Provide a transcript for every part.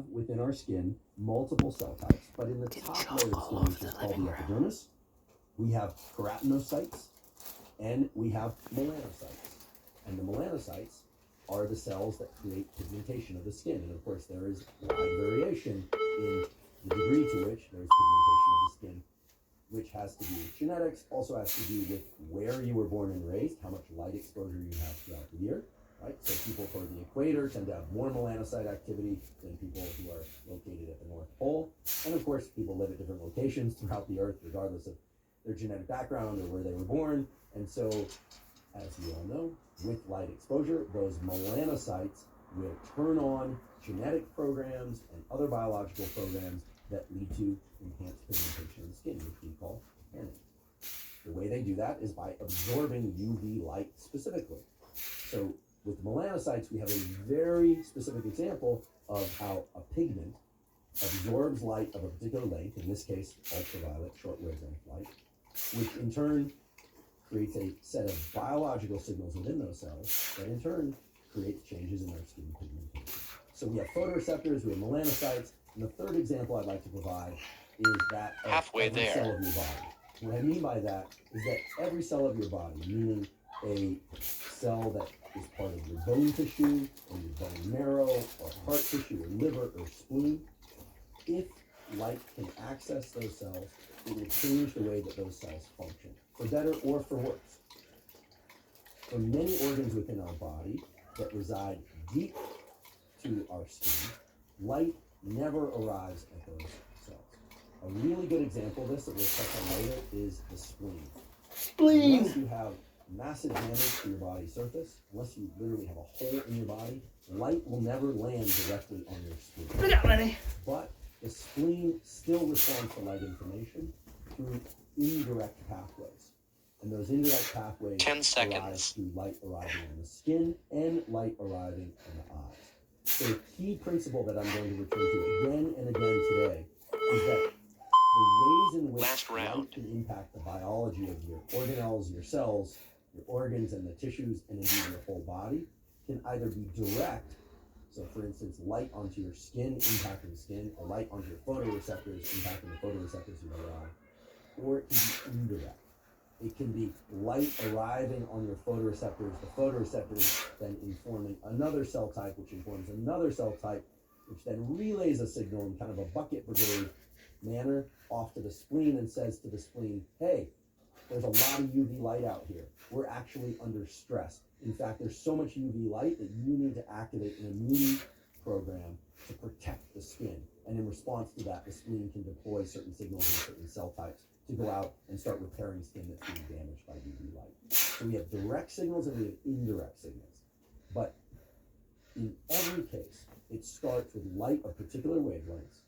have within our skin multiple cell types, but in the top layer of skin, which is called the epidermis, we have keratinocytes and we have melanocytes. And the melanocytes are the cells that create pigmentation of the skin. And of course, there is wide variation in the degree to which there is pigmentation of the skin, which has to do with genetics, also has to do with where you were born and raised, how much light exposure you have throughout the year, right? So people toward the equator tend to have more melanocyte activity than people who are located at the North Pole. And of course, people live at different locations throughout the Earth, regardless of their genetic background or where they were born. And so, as we all know, with light exposure, those melanocytes will turn on genetic programs and other biological programs that lead to enhanced pigmentation of the skin, which we call tanning. The way they do that is by absorbing UV light specifically. So with melanocytes, we have a very specific example of how a pigment absorbs light of a particular length, in this case, ultraviolet, short wavelength light, which in turn creates a set of biological signals within those cells that in turn creates changes in our skin pigmentation. So we have photoreceptors, we have melanocytes, and the third example I'd like to provide is that of every cell of your body. What I mean by that is that every cell of your body, meaning a cell that is part of your bone tissue, or your bone marrow, or heart tissue, or liver, or spleen, if light can access those cells, it will change the way that those cells function, for better or for worse. For many organs within our body that reside deep to our skin, light never arrives at those cells. A really good example of this that we'll touch on later is the spleen. Unless you have massive damage to your body's surface, unless you literally have a hole in your body, light will never land directly on your spleen. But the spleen still responds to light information through indirect pathways. And those indirect pathways 10 seconds. arise through light arriving on the skin and light arriving on the eyes. So the key principle that I'm going to return to again and again today is that the ways in which light can impact the biology of your organelles, your cells, your organs and the tissues, and indeed your whole body can either be direct, so for instance, light onto your skin impacting the skin, or light onto your photoreceptors impacting the photoreceptors in your eye, or it can be indirect. It can be light arriving on your photoreceptors, the photoreceptors then informing another cell type, which informs another cell type, which then relays a signal in kind of a bucket brigade manner off to the spleen and says to the spleen, hey, there's a lot of UV light out here. We're actually under stress. In fact, there's so much UV light that you need to activate an immune program to protect the skin. And in response to that, the spleen can deploy certain signals in certain cell types to go out and start repairing skin that's being damaged by UV light. So we have direct signals and we have indirect signals. But in every case, it starts with light of particular wavelengths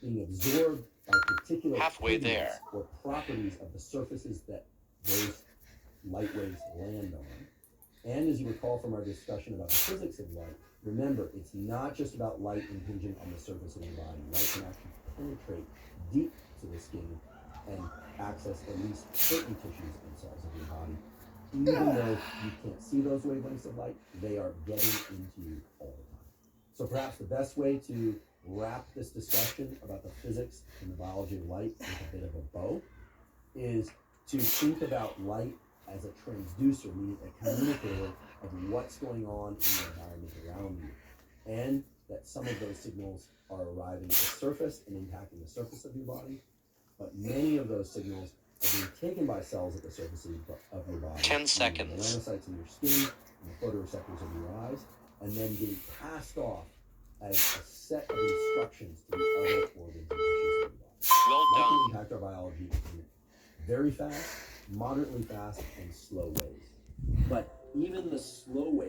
being absorbed by particular pigments or properties of the surfaces that those light waves land on. And as you recall from our discussion about the physics of light, remember, it's not just about light impinging on the surface of your body. Light can actually penetrate deep to the skin and access at least certain tissues and cells of your body. Even though you can't see those wavelengths of light, they are getting into you all the time. So perhaps the best way to wrap this discussion about the physics and the biology of light with a bit of a bow is to think about light as a transducer, meaning a communicator of what's going on in the environment around you, and that some of those signals are arriving at the surface and impacting the surface of your body, but many of those signals are being taken by cells at the surface of your body, 10 seconds. The melanocytes in your skin and the photoreceptors of your eyes, and then being passed off as a set of instructions to the other organs and tissues of your body. Well That done. can impact our biology in very fast, moderately fast, and slow ways. But even the slow ways